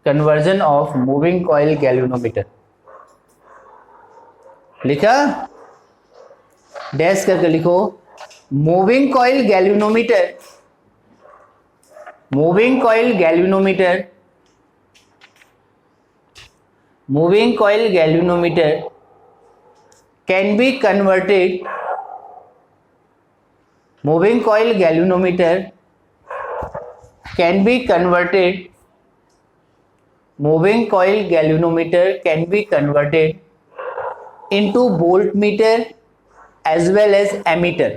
Conversion of moving coil galvanometer, लिखा, dash करके लिखो, moving coil galvanometer, moving coil galvanometer, moving coil galvanometer can be converted, moving coil galvanometer can be converted, moving coil galvanometer can be converted into voltmeter as well as ammeter.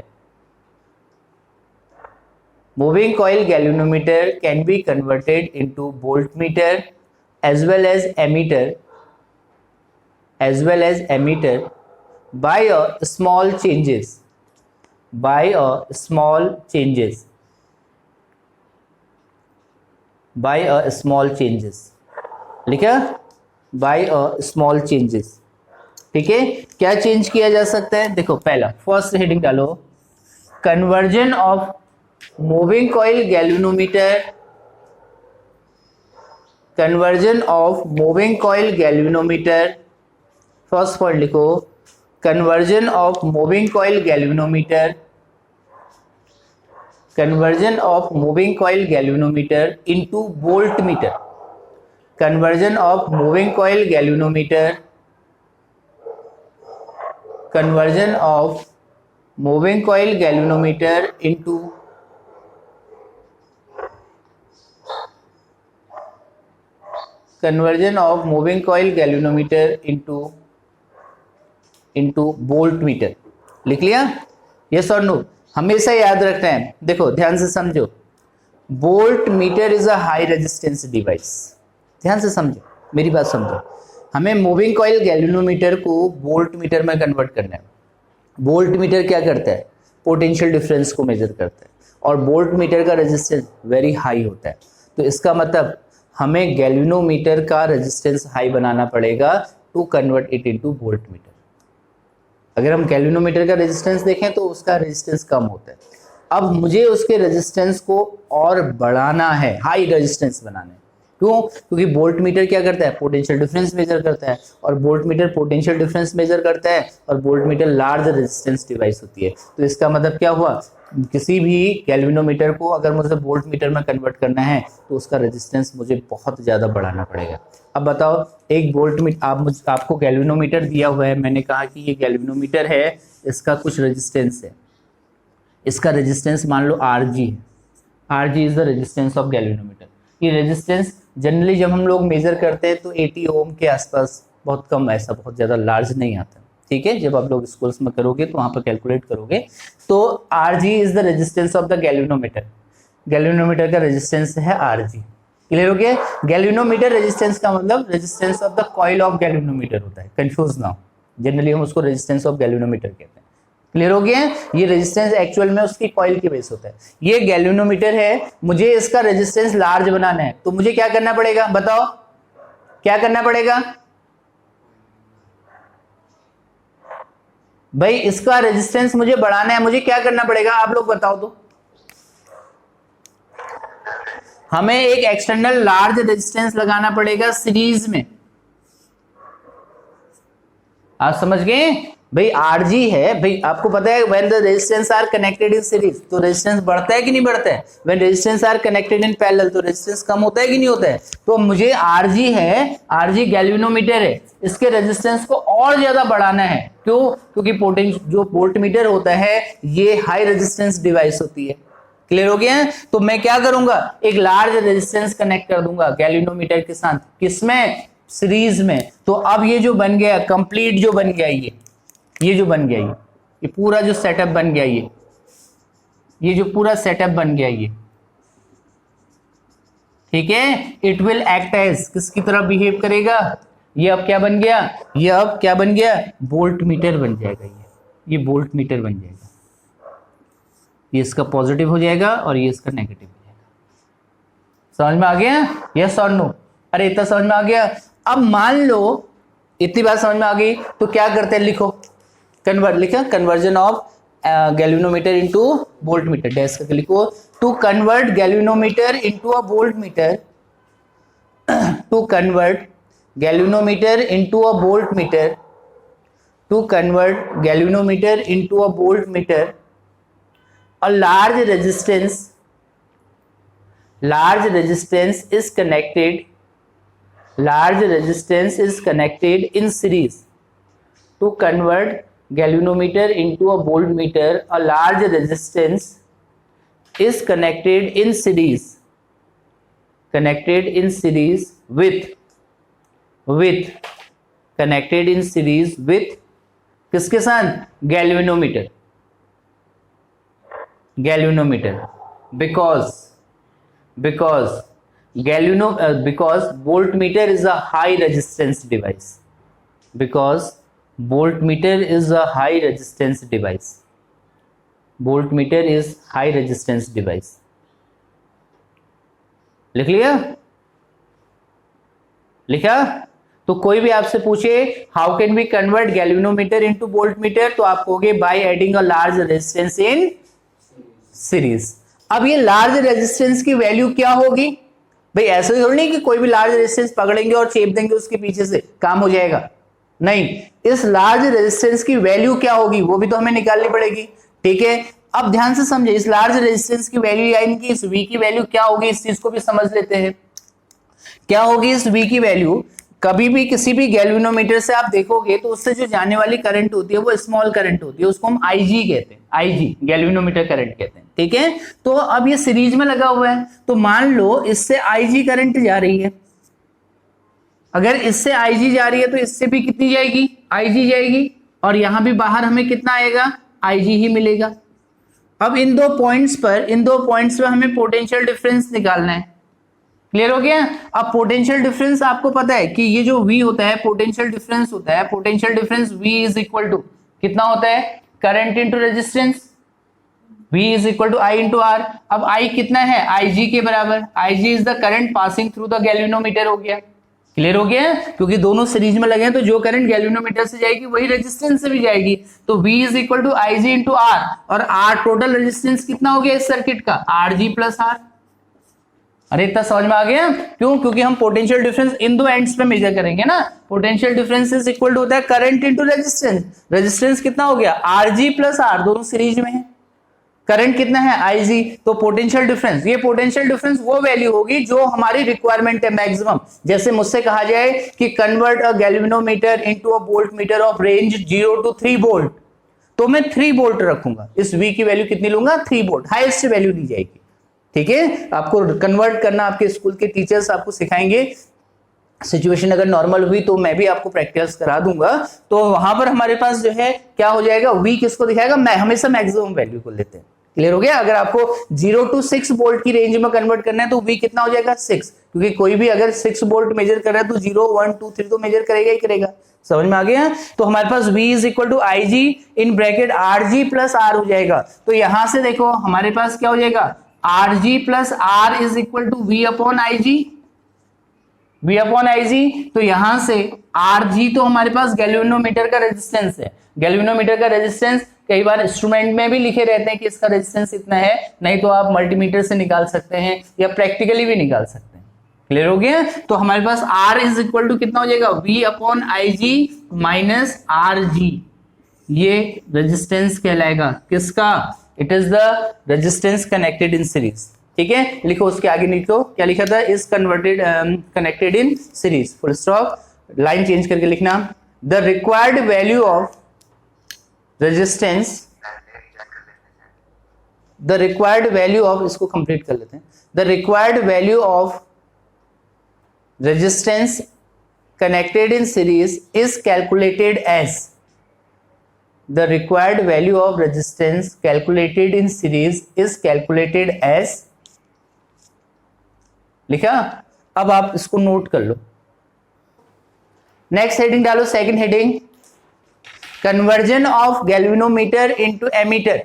Moving coil galvanometer can be converted into voltmeter as well as ammeter, by a small changes, by a small changes, by a small changes, लिखा, by a small changes। ठीक है, क्या change किया जा सकता है? देखो पहला फर्स्ट हेडिंग डालो, conversion of moving coil galvanometer, conversion of moving coil galvanometer, first point लिखो, conversion of moving coil galvanometer, conversion of moving coil galvanometer into voltmeter, conversion of moving coil galvanometer, conversion of moving coil galvanometer into conversion of moving coil galvanometer into voltmeter. लिख लिया? Yes और no? हमेशा याद रखना है, देखो ध्यान से समझो, voltmeter is a high resistance device. ध्यान से समझो, मेरी बात समझो, हमें मूविंग कॉइल गैल्वेनोमीटर को वोल्टमीटर में कन्वर्ट करना है। वोल्टमीटर क्या करता है? पोटेंशियल डिफरेंस को मेजर करता है, और वोल्टमीटर का रेजिस्टेंस वेरी हाई होता है। तो इसका मतलब हमें गैल्वेनोमीटर का रेजिस्टेंस हाई बनाना पड़ेगा to convert it into voltmeter. अगर हम गैल्वेनोमीटर का रेजिस्टेंस देखें तो उसका रेजिस्टेंस कम होता है, अब मुझे उसके रेजिस्टेंस को और बढ़ाना है, हाई रेजिस्टेंस बनाना है। क्यों? क्योंकि वोल्टमीटर क्या करता है? पोटेंशियल डिफरेंस मेजर करता है, और वोल्टमीटर पोटेंशियल डिफरेंस मेजर करता है, और वोल्टमीटर लार्ज रेजिस्टेंस डिवाइस होती है। तो इसका मतलब क्या हुआ? किसी भी गैल्वेनोमीटर को अगर मुझे वोल्टमीटर में कन्वर्ट करना है तो उसका रेजिस्टेंस मुझे बहुत ज़्यादा बढ़ाना पड़ेगा। अब बताओ, एक वोल्टमीटर आपको गैल्वेनोमीटर दिया हुआ है, मैंने कहा कि ये गैल्वेनोमीटर है, इसका कुछ रेजिस्टेंस है, इसका रेजिस्टेंस मान लो Rg है, Rg is the resistance of galvanometer. ये रेजिस्टेंस जनरली जब हम लोग मेजर करते हैं तो 80 ओम के आसपास, बहुत कम, ऐसा बहुत ज़्यादा लार्ज नहीं आता। ठीक है, जब आप लोग स्कूल्स में करोगे तो वहाँ पर कैलकुलेट करोगे तो Rg is the resistance of the galvanometer. Galvanometer का रेजिस्टेंस है Rg। क्लियर हो गया? गैल्वेनोमीटर रेजिस्टेंस का मतलब resistance of the coil of galvanometer होता है, कंफ्यूज ना हो, जनरली हम उसको रेजिस्टेंस ऑफ गैल्वेनोमीटर कहते हैं। क्लियर हो गया? ये रेजिस्टेंस एक्चुअल में उसकी कॉइल के बेस होता है। ये गैल्वेनोमीटर है, मुझे इसका रेजिस्टेंस लार्ज बनाना है, तो मुझे क्या करना पड़ेगा? बताओ क्या करना पड़ेगा भाई? इसका रेजिस्टेंस मुझे बढ़ाना है, मुझे क्या करना पड़ेगा? आप लोग बताओ तो। हमें एक एक्सटर्नल लार्ज रेजिस्टेंस लगाना पड़ेगा सीरीज में। आप समझ गए भाई? Rg है भाई, आपको पता है when the resistance are connected in series तो रेजिस्टेंस बढ़ता है कि नहीं बढ़ता है? when resistance are connected in parallel तो रेजिस्टेंस कम होता है कि नहीं होता है? तो मुझे Rg है, Rg गैल्वेनोमीटर है, इसके रेजिस्टेंस को और ज्यादा बढ़ाना है। क्यों? क्योंकि जो वोल्टमीटर होता है ये हाई रेजिस्टेंस डिवाइस होती है। क्लियर हो गया? तो मैं क्या करूंगा? एक लार्ज रेजिस्टेंस कनेक्ट कर दूंगा गैल्वेनोमीटर के साथ, किसमें? सीरीज में। तो अब ये जो बन गया, कंप्लीट जो बन गया, ये जो बन गया, ये पूरा जो सेटअप बन गया, ये जो पूरा सेटअप बन गया, ये ठीक है, इट विल एक्ट एज, किसकी तरह बिहेव करेगा? ये अब क्या बन गया? ये अब क्या बन गया? वोल्टमीटर बन जाएगा। ये वोल्टमीटर बन जाएगा, ये इसका पॉजिटिव हो जाएगा और ये इसका नेगेटिव हो जाएगा। समझ में आ गया? यस और नो? अरे इतना समझ में आ गया? अब मान लो इतनी बात समझ में आ गई तो क्या करते हैं? लिखो, लिखा, conversion of galvanometer into voltmeter, dash करके लिखो, to convert galvanometer into a voltmeter, to convert galvanometer into a voltmeter, to convert galvanometer into a voltmeter, a large resistance is connected, large resistance is connected in series. To convert galvanometer into a voltmeter, a large resistance is connected in series, connected in series with connected in series with किसके साथ? galvanometer, galvanometer, because voltmeter is a high resistance device, because voltmeter is a high resistance device, voltmeter is high resistance device. लिख लिया? लिखा? तो कोई भी आपसे पूछे how can we convert galvanometer into voltmeter, तो आप कहोगे by adding a large resistance in series. अब ये लार्ज रेजिस्टेंस की वैल्यू क्या होगी भाई? ऐसे थोड़ी नहीं कि कोई भी लार्ज रेजिस्टेंस पकड़ेंगे और चेप देंगे उसके पीछे से काम हो जाएगा. नहीं, इस लार्ज रेजिस्टेंस की वैल्यू क्या होगी वो भी तो हमें निकालनी पड़ेगी. ठीक है, अब ध्यान से समझे, इस लार्ज रेजिस्टेंस की वैल्यू यानी कि इस V की वैल्यू क्या होगी, इस चीज को भी समझ लेते हैं. क्या होगी इस V की वैल्यू? कभी भी किसी भी गैल्वेनोमीटर से आप देखोगे तो उससे जो जाने वाली करंट होती है वो स्मॉल करंट होती है, उसको हम IG कहते हैं, IG गैल्वेनोमीटर करंट कहते हैं. ठीक है, तो अब ये सीरीज में लगा हुआ है, तो मान लो इससे IG करंट जा रही है. अगर इससे IG जा रही है तो इससे भी कितनी जाएगी? IG जाएगी, और यहां भी बाहर हमें कितना आएगा? IG ही मिलेगा. अब इन दो पॉइंट्स पर हमें पोटेंशियल डिफरेंस निकालना है. क्लियर हो गया? अब पोटेंशियल डिफरेंस आपको पता है कि ये जो V होता है पोटेंशियल डिफरेंस होता है, potential difference V is equal to कितना होता है? Current into resistance. V is equal to I into R. अब I कितना है? IG के बराबर. IG is the current passing through the galvanometer. हो गया? क्लियर हो गया? क्योंकि दोनों सीरीज में लगे हैं तो जो करंट गैल्वेनोमीटर से जाएगी वही रेजिस्टेंस से भी जाएगी. तो V is equal to IG into R, और R टोटल रेजिस्टेंस कितना हो गया इस सर्किट का? RG plus R. अरे इतना समझ में आ गया? क्यों? क्योंकि हम पोटेंशियल डिफरेंस इन दो एंड्स पे मेजर करेंगे ना. Potential difference is equal to होता है करंट इंटू रेजिस्टेंस. रेजिस्टेंस कितना हो गया? RG प्लस R, दोनों सीरीज में है. करंट कितना है? IG. तो पोटेंशियल डिफरेंस, ये पोटेंशियल डिफरेंस वो वैल्यू होगी जो हमारी रिक्वायरमेंट है मैक्सिमम. जैसे मुझसे कहा जाए कि convert a galvanometer into a voltmeter of range 0 to 3 volt, तो मैं 3 वोल्ट रखूंगा. इस V की वैल्यू कितनी लूंगा? 3 वोल्ट. हाईएस्ट वैल्यू दी जाएगी. ठीक है, आपको कन्वर्ट करना आपके स्कूल के टीचर्स आपको सिखाएंगे. सिचुएशन अगर नॉर्मल हुई तो मैं भी आपको प्रैक्टिस करा दूंगा. तो वहां पर हमारे पास जो है क्या हो जाएगा? V किसको दिखाएगा? मैं हमेशा मैक्सिमम वैल्यू को लेते हैं. क्लियर हो गया? अगर आपको 0 to 6 वोल्ट की रेंज में कन्वर्ट करना है तो V कितना हो जाएगा? 6. क्योंकि कोई भी अगर 6 वोल्ट मेजर कर रहा है तो 0, 1, 2, 3 तो मेजर करेगा ही करेगा. समझ में आ गया? तो हमारे पास V is equal to IG in bracket RG plus R हो जाएगा. तो यहां से देखो हमारे पास क्या हो जाएगा? RG plus R is equal to V upon IG. V upon IG. तो यहां से RG तो हमारे पास गैल्वेनोमीटर का रेजिस्टेंस है. गैल्वेनोमीटर का रेजिस्टेंस कई बार इंस्ट्रूमेंट में भी लिखे रहते हैं कि इसका रेजिस्टेंस इतना है, नहीं तो आप मल्टीमीटर से निकाल सकते हैं या प्रैक्टिकली भी निकाल सकते हैं. क्लियर हो गया? तो हमारे पास R इज इक्वल टू कितना हो जाएगा? V upon IG minus RG. ये रेजिस्टेंस कहलाएगा किसका? It is the resistance connected in series. ठीक है, लिखो उसके आगे लिखो क्या लिखा था? Is converted connected in series. Full stop. Line change करके लिखना. The required value of resistance, the required value of, इसको कंप्लीट कर लेते हैं. The required value of resistance connected in series is calculated as, the required value of resistance calculated in series is calculated as. लिखा? अब आप इसको note कर लो. नेक्स्ट हेडिंग डालो, second heading, conversion of galvanometer into ammeter.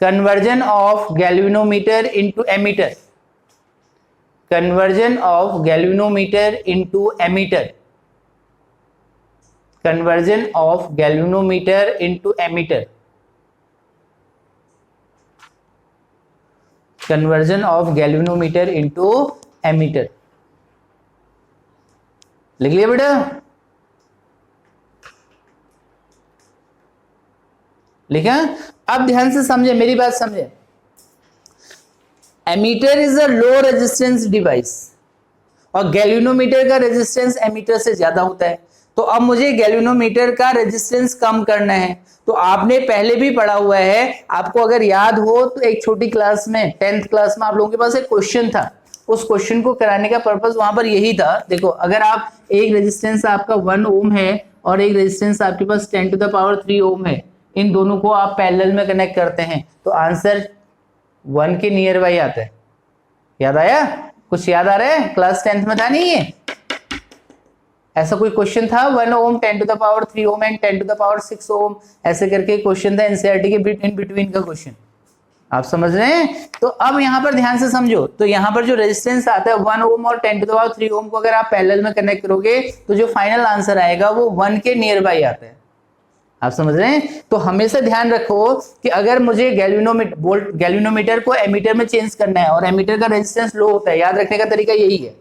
Conversion of galvanometer into ammeter. Conversion of galvanometer into ammeter. Conversion of galvanometer into emitter. Conversion of galvanometer into emitter. लिख लिया बेटा, लिखा। अब ध्यान से समझे, मेरी बात समझे। Ammeter is a low resistance device और गैल्वेनोमीटर का रेजिस्टेंस एमीटर से ज्यादा होता है। तो अब मुझे गैल्वेनोमीटर का रेजिस्टेंस कम करना है। तो आपने पहले भी पढ़ा हुआ है, आपको अगर याद हो तो एक छोटी क्लास में 10th क्लास में आप लोगों के पास एक क्वेश्चन था, उस क्वेश्चन को कराने का पर्पस वहां पर यही था। देखो, अगर आप एक रेजिस्टेंस आपका 1 ओम है और एक रेजिस्टेंस आपके पास 10⁻³ ओम है, इन दोनों को आप पैरेलल में कनेक्ट करते हैं तो आंसर 1 के नियर बाई आता है। याद आया? कुछ याद आ रहा है? क्लास 10th में था नहीं ये? ऐसा कोई क्वेश्चन था, 1 ओम 10⁻³ ओम एंड 10⁻6 ओम, ऐसे करके क्वेश्चन था एनसीईआरटी के इन बिटवीन का क्वेश्चन। आप समझ रहे हैं? तो अब यहां पर ध्यान से समझो, तो यहां पर जो रेजिस्टेंस आता है 1 ओम और 10⁻³ ओम को अगर आप पैरेलल में कनेक्ट करोगे तो जो फाइनल आंसर आएगा वो 1 के नियर बाई आता है। आप समझ रहे हैं? तो हमेशा ध्यान रखो कि अगर मुझे गैल्वेनोमीटर को एमीटर में चेंज करना है और एमीटर का रेजिस्टेंस लो होता है, याद रखने का तरीका यही है,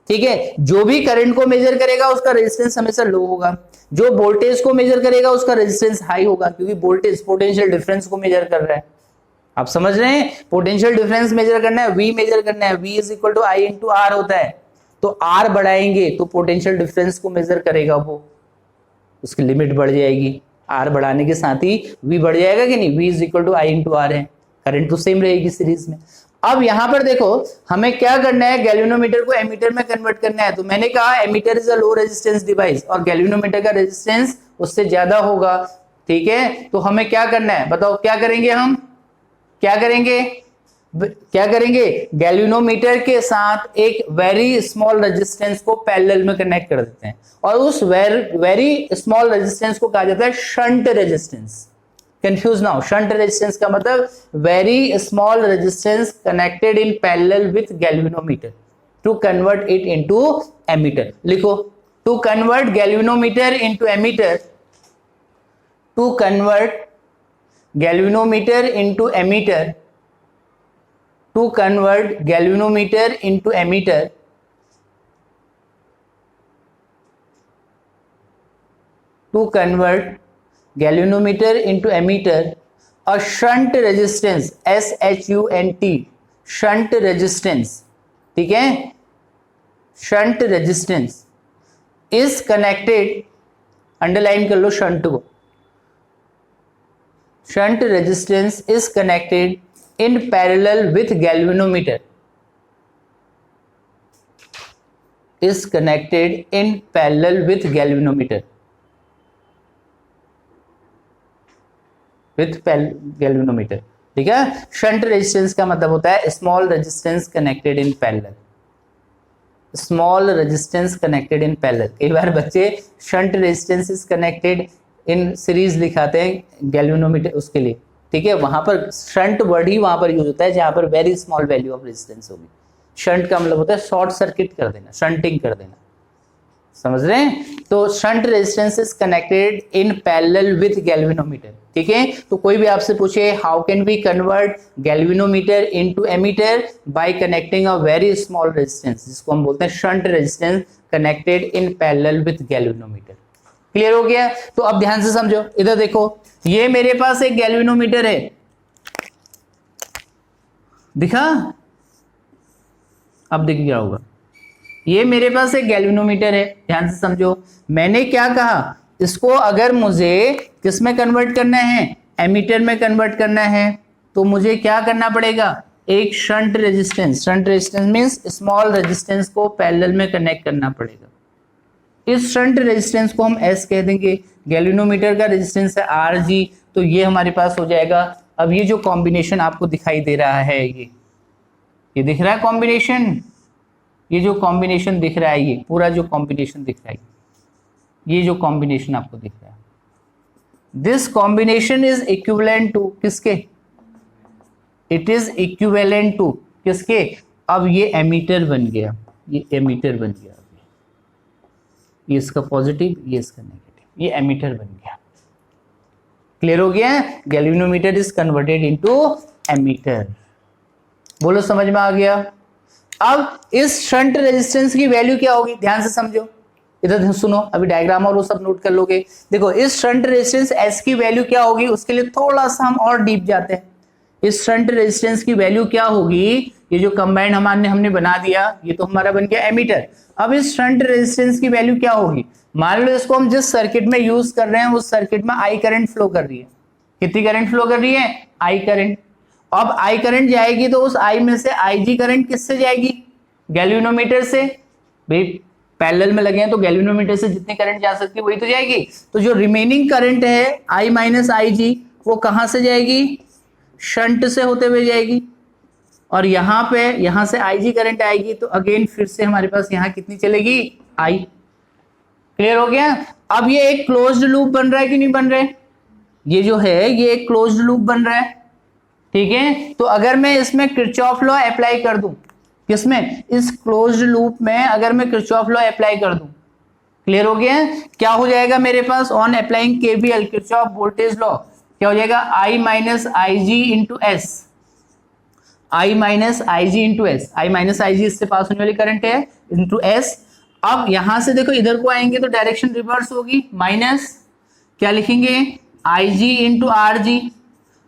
ठीक है। जो भी करंट को मेजर करेगा उसका रेजिस्टेंस हमेशा लो होगा, जो वोल्टेज को मेजर करेगा उसका रेजिस्टेंस हाई होगा, क्योंकि वोल्टेज पोटेंशियल डिफरेंस को मेजर कर रहा है। आप समझ रहे हैं? पोटेंशियल डिफरेंस मेजर करना है, V मेजर करना है, V is equal to I into R होता है। तो R बढ़ाएंगे तो पोटेंशियल डिफरेंस को मेजर करेगा, वो उसकी लिमिट बढ़ जाएगी। R बढ़ाने के साथ ही V बढ़ जाएगा कि नहीं? V is equal to I into R है, करंट तो सेम रहेगी सीरीज में। अब यहां पर देखो, हमें क्या करना है, गैल्वेनोमीटर को एमीटर में कन्वर्ट करना है। तो मैंने कहा ammeter is a low resistance device और गैल्वेनोमीटर का रेजिस्टेंस उससे ज्यादा होगा, ठीक है। तो हमें क्या करना है बताओ, क्या करेंगे हम? क्या करेंगे? गैल्वेनोमीटर के साथ एक वेरी स्मॉल रेजिस्टेंस को पैरेलल में कनेक्ट कर देते हैं और उस वेरी स्मॉल रेजिस्टेंस को कहा जाता है शंट रेजिस्टेंस। कंफ्यूज ना हो, शंट रेजिस्टेंस का मतलब very small resistance connected in parallel with galvanometer to convert it into ammeter. लिखो, to convert galvanometer into ammeter, to convert galvanometer into emitter, to convert galvanometer into emitter, to convert galvanometer into emitter, a shunt resistance, SHUNT, shunt resistance, ठीक है, shunt resistance is connected, underline कर लो shunt को, shunt resistance is connected in parallel with galvanometer, is connected in parallel with galvanometer, with galvanometer, ठीक है। Shunt resistance का मतलब होता है small resistance connected in parallel, small resistance connected in parallel. कई बार बच्चे shunt resistance is connected in series लिखाते हैं गैल्वेनोमीटर उसके लिए, ठीक है। वहां पर शंट वर्ड ही वहां पर यूज होता है जहां पर very small value of resistance होगी। शंट का मतलब होता है शॉर्ट सर्किट कर देना, शंटिंग कर देना, समझ रहे हैं? तो shunt resistance is connected in parallel with galvanometer, ठीक है। तो कोई भी आपसे पूछे how can we convert galvanometer into ammeter, by connecting a very small resistance, जिसको हम बोलते हैं shunt resistance connected in parallel with galvanometer. Clear हो गया? तो अब ध्यान से समझो, इधर देखो, ये मेरे पास एक गैल्वेनोमीटर है, दिखा? अब दिख गया होगा, ये मेरे पास एक गैल्वेनोमीटर है। ध्यान से समझो, मैंने क्या कहा, इसको अगर मुझे किस में कन्वर्ट करना है, एमीटर में कन्वर्ट करना है, तो मुझे क्या करना पड़ेगा, एक shunt resistance means small resistance को पैरेलल में कनेक्ट करना पड़ेगा। इस शंट रेजिस्टेंस को हम S कह देंगे, गैल्वेनोमीटर का रेजिस्टेंस है RG, तो ये हमारे पास हो जाएगा। अब ये जो कॉम्बिनेशन आपको दिखाई दे रहा है, ये दिख रहा है कॉम्बिनेशन, ये जो कॉम्बिनेशन दिख रहा है, ये पूरा जो कॉम्बिनेशन दिख रहा है, ये जो कॉम्बिनेशन आपको दिख रहा है, this combination is equivalent to किसके, इट इज इक्विवेलेंट टू किसके, अब ये एमीटर बन गया, ये एमीटर बन गया, ये इसका पॉजिटिव, ये इसका नेगेटिव, ये एमीटर बन गया। क्लियर हो गया? Galvanometer is converted into ammeter. बोलो समझ में आ गया? अब इस शंट रेजिस्टेंस की वैल्यू क्या होगी, ध्यान से समझो, इधर सुनो, अभी डायग्राम और वो सब नोट कर लोगे। देखो इस शंट रेजिस्टेंस एस की वैल्यू क्या होगी, उसके लिए थोड़ा सा हम और डीप जाते हैं। इस शंट रेजिस्टेंस की वैल्यू क्या होगी, ये जो कंबाइंड हमने बना दिया, ये तो हमारा बन गया एमीटर। अब इस शंट रेजिस्टेंस की वैल्यू क्या होगी, मान लो इसको हम जिस सर्किट में यूज कर रहे हैं उस सर्किट में आई करंट फ्लो कर रही है। कितनी करंट फ्लो कर रही है, आई करंट। अब आई करंट जाएगी तो उस आई में से आई जी करंट किससे जाएगी, गैल्वेनोमीटर से। भाई पैरेलल में लगे हैं तो गैल्वेनोमीटर से जितनी करंट जा सकती है वही तो जाएगी। तो जो रिमेनिंग करंट है आई माइनस आई जी, वो कहां से जाएगी, शंट से होते हुए जाएगी। और यहां से आई जी करंट आएगी तो अगेन फिर से हमारे पास यहां कितनी चलेगी, आई। क्लियर हो गया। अब ये एक क्लोज्ड लूप बन रहा है कि नहीं बन रहा है, ये जो है ये एक क्लोज्ड लूप बन रहा है, ठीक है। तो अगर मैं इसमें किरचॉफ लॉ अप्लाई कर दूं, किसमें, इस क्लोज्ड लूप में अगर मैं किरचॉफ लॉ अप्लाई कर दूं, क्लियर हो गया। क्या हो जाएगा मेरे पास, on applying KVL Kirchhoff voltage law, क्या हो जाएगा, I minus I G into S, I minus I G into S, I minus I G इससे पास होने वाली करंट है, इंटू एस। अब यहां से देखो इधर को आएंगे तो डायरेक्शन रिवर्स होगी, माइनस क्या लिखेंगे, आई जी इंटू आर जी।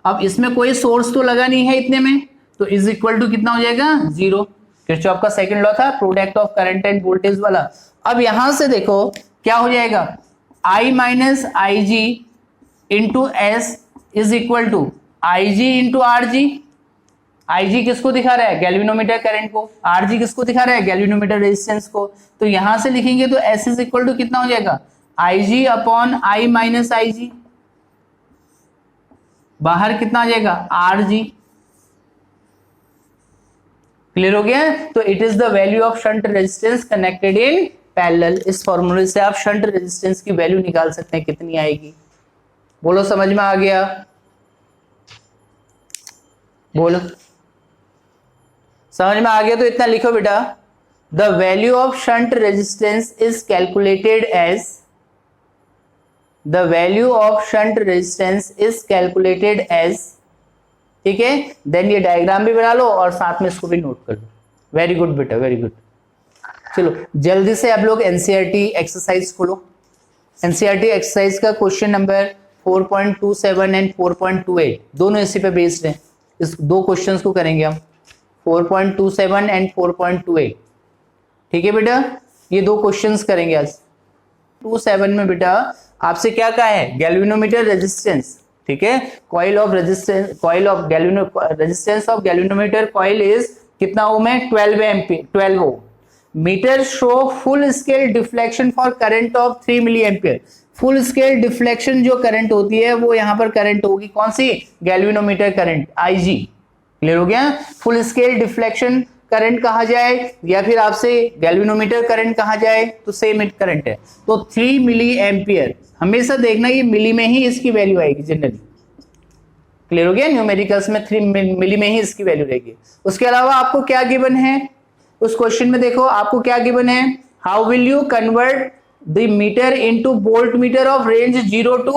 अब इसमें कोई सोर्स तो लगा नहीं है इतने में, तो इज इक्वल टू कितना हो जाएगा, जीरो। किरचॉफ का सेकंड लॉ था product of current and voltage वाला। अब यहां से देखो क्या हो जाएगा, I minus I G into S is equal to I G into R G. I G किसको दिखा रहा है, गैल्वेनोमीटर करंट को, आर जी किसको दिखा रहा है, गैल्वेनोमीटर रेजिस्टेंस को। तो यहां से लिखेंगे तो एस इज इक्वल टू कितना हो जाएगा, आई जी अपॉन आई माइनस आई जी, बाहर कितना आ जाएगा, आर जी। क्लियर हो गया। तो it is the value of shunt resistance connected in parallel. इस फॉर्मूले से आप शंट रेजिस्टेंस की वैल्यू निकाल सकते हैं कितनी आएगी। बोलो समझ में आ गया, बोलो समझ में आ गया तो इतना लिखो बेटा, the value of shunt resistance is calculated as, the value of shunt resistance is calculated as, ठीक है। देन ये डायग्राम भी बना लो और साथ में इसको भी नोट कर लो। वेरी गुड बेटा, वेरी गुड। चलो जल्दी से आप लोग एनसीईआरटी एक्सरसाइज खोलो। एनसीईआरटी एक्सरसाइज का क्वेश्चन नंबर 4.27 एंड 4.28 दोनों इसी पे बेस्ड हैं। इस दो क्वेश्चंस को करेंगे हम, 4.27 एंड 4.28, ठीक है बेटा। ये दो क्वेश्चंस करेंगे आज। 27 में बेटा आपसे क्या कहा है, गैल्वेनोमीटर रेजिस्टेंस, ठीक है। Coil of resistance, coil of resistance of galvanometer coil is कितना ओम है, 12 ampere, 12 ohm. Meter show full scale deflection for current of 3 milli ampere. Full scale deflection जो करंट होती है वो यहां पर करंट होगी कौन सी, गैल्वेनोमीटर करंट, आईजी। क्लियर हो गया। फुल स्केल डिफ्लेक्शन करंट कहा जाए या फिर आपसे गैल्वेनोमीटर करंट कहा जाए तो सेम करंट है। तो 3 मिली एम्पियर, हमेशा देखना ये मिली में ही इसकी वैल्यू आएगी जनरली। क्लियर हो गया। न्यूमेरिकल्स में 3 मिली में ही इसकी वैल्यू रहेगी। उसके अलावा आपको क्या गिवन है उस क्वेश्चन में, देखो आपको क्या गिवन है, how will you convert the meter into volt meter of range 0 to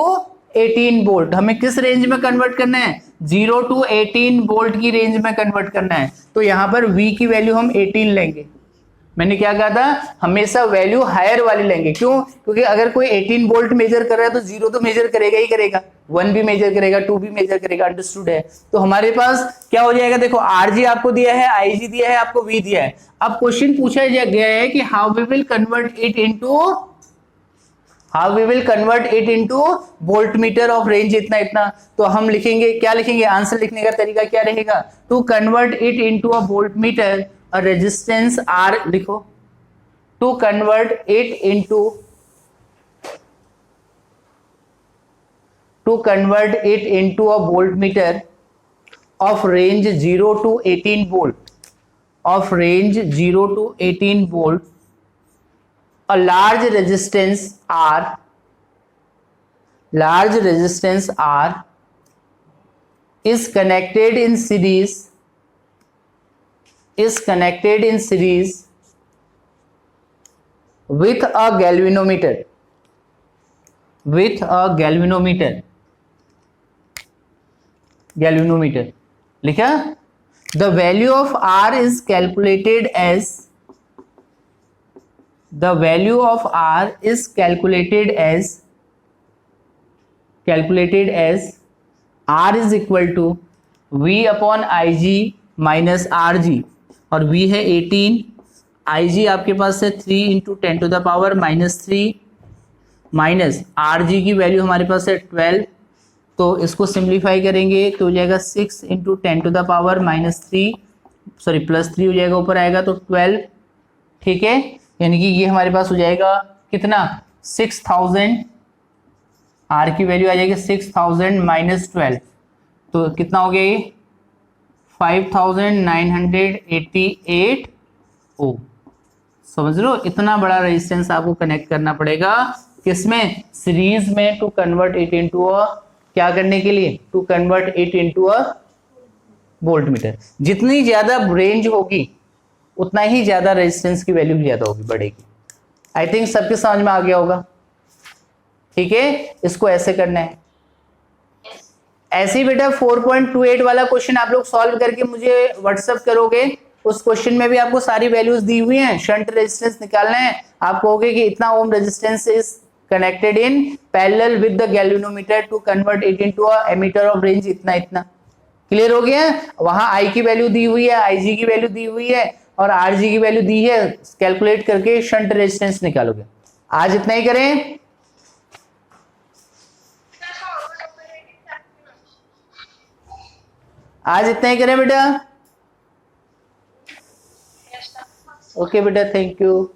18 volt. हमें किस रेंज में कन्वर्ट करना है, 0 to 18 वोल्ट की रेंज में कन्वर्ट करना है। तो यहां पर V की वैल्यू हम 18 लेंगे। मैंने क्या कहा था, हमेशा वैल्यू हायर वाली लेंगे। क्यों, क्योंकि अगर कोई 18 वोल्ट मेजर कर रहा है तो 0 तो मेजर करेगा ही करेगा, 1 भी मेजर करेगा, 2 भी मेजर करेगा, अंडरस्टूड है। तो हमारे पास क्या हो जाएगा, देखो RG आपको दिया है, IG दिया है, आपको V दिया है। अब क्वेश्चन पूछा गया है कि how we will convert it into volt meter of range इतना इतना। तो हम लिखेंगे, क्या लिखेंगे, आंसर लिखने का तरीका क्या रहेगा, to convert it into a volt meter a resistance R लिखो, to convert it into a volt meter of range 0 to 18 volt, of range 0 to 18 volt, a large resistance R is connected in series with a galvanometer लिखा। The value of R is calculated as the value of R is calculated as R is equal to V upon I G minus R G, और V है 18, आई जी आपके पास है 3 into 10 to the power -3 minus R G की वैल्यू हमारे पास है 12, तो इसको सिंप्लीफाई करेंगे तो हो जाएगा 6 into 10 to the power -3, sorry +3 हो जाएगा, ऊपर आएगा तो 12, ठीक है। यानी कि ये हमारे पास हो जाएगा कितना 6000, आर की वैल्यू आ जाएगी 6000 माइनस 12, तो कितना हो गया ये 5988 ओम। समझ लो, इतना बड़ा रेजिस्टेंस आपको कनेक्ट करना पड़ेगा किसमें, सीरीज में, to convert it into a, क्या करने के लिए, to convert it into a volt meter. जितनी ज्यादा रेंज होगी उतना ही ज्यादा रेजिस्टेंस की वैल्यू भी ज्यादा होगी, बढ़ेगी। आई थिंक सबके समझ में आ गया होगा, ठीक है। इसको ऐसे करना है, ऐसे ही बेटा 4.28 वाला क्वेश्चन आप लोग सॉल्व करके मुझे व्हाट्सएप करोगे। उस क्वेश्चन में भी आपको सारी वैल्यूज दी हुई हैं, शंट रेजिस्टेंस निकालना है। आप कहोगे कि इतना ohm resistance is connected in parallel with the galvanometer to convert it into a ammeter of range इतना इतना। क्लियर हो गया? वहां आई की वैल्यू दी हुई है, आई जी की वैल्यू दी हुई है, और आर जी की वैल्यू दी है, कैलकुलेट करके शंट रेजिस्टेंस निकालोगे। आज इतना ही करें, आज इतना ही करें बेटा। ओके बेटा, थैंक यू।